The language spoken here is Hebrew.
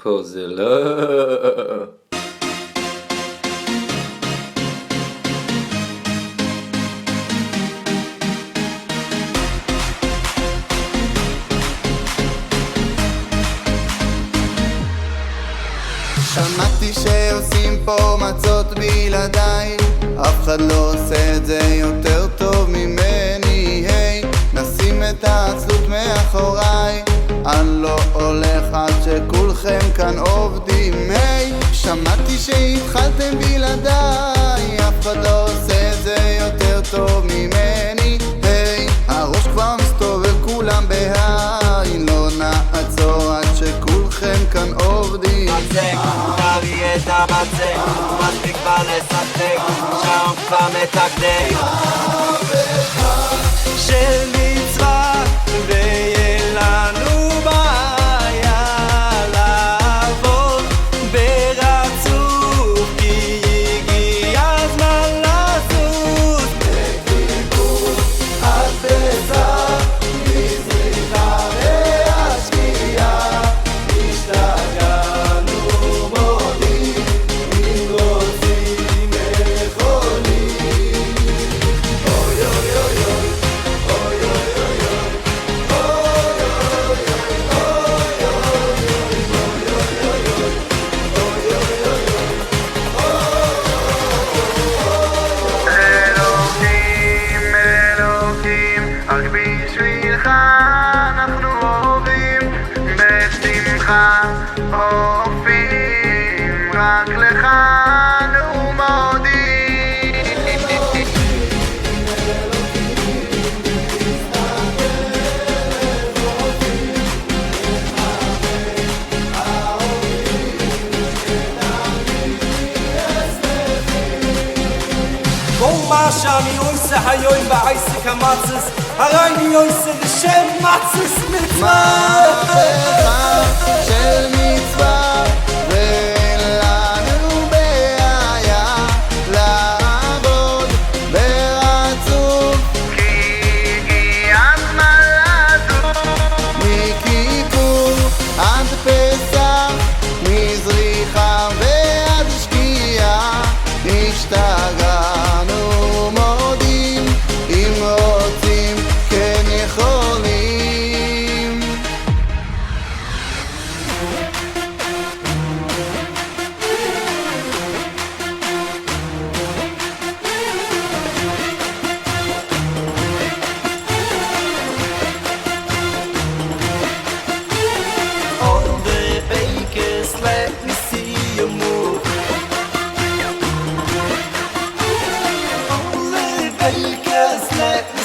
פה זה לא. שמעתי שעושים פה מצות בלעדיי, אף אחד לא עושה את זה יותר טוב ממני. היי, נשים את העצלות מאחוריי, אני לא הולך עד שכולכם כאן עובדים. היי, שמעתי שהתחלתם בלעדיי, אף אחד לא עושה את זה יותר טוב ממני. היי, הראש כבר מסתובב כולם בהיי, לא נעצור עד שכולכם כאן עובדים. תראי את המצק, מספיק כבר לשחק, שעון כבר מתקתק של מצווה, ויהיה לנו בעיה לעבוד ברצוף, כי הגיע הזמן לזוז. בכיפור עד פסח, מזריחה והשקיעה, השתגענו מודים, אם רוצים יכולים. אוי אוי אוי אוי, אוי אוי אלוקים, אלוקים, רק בשבילך אנחנו אוהבים, בשמחה אופים, רק לך אנו מודים. מה שאני עושה היום בעסק המצס, הרי אני עושה לשם מצס מצווה. מהפכה של מצווה, ואין לנו בעיה לעבוד ברצוף, כי הגיע הזמן לזוז. מכיפור עד פסח, מזריחה ועד שקיעה, השתגענו מודים, אם רוצים כן יכולים. On the bakers, let me see you move. On the bakers, let me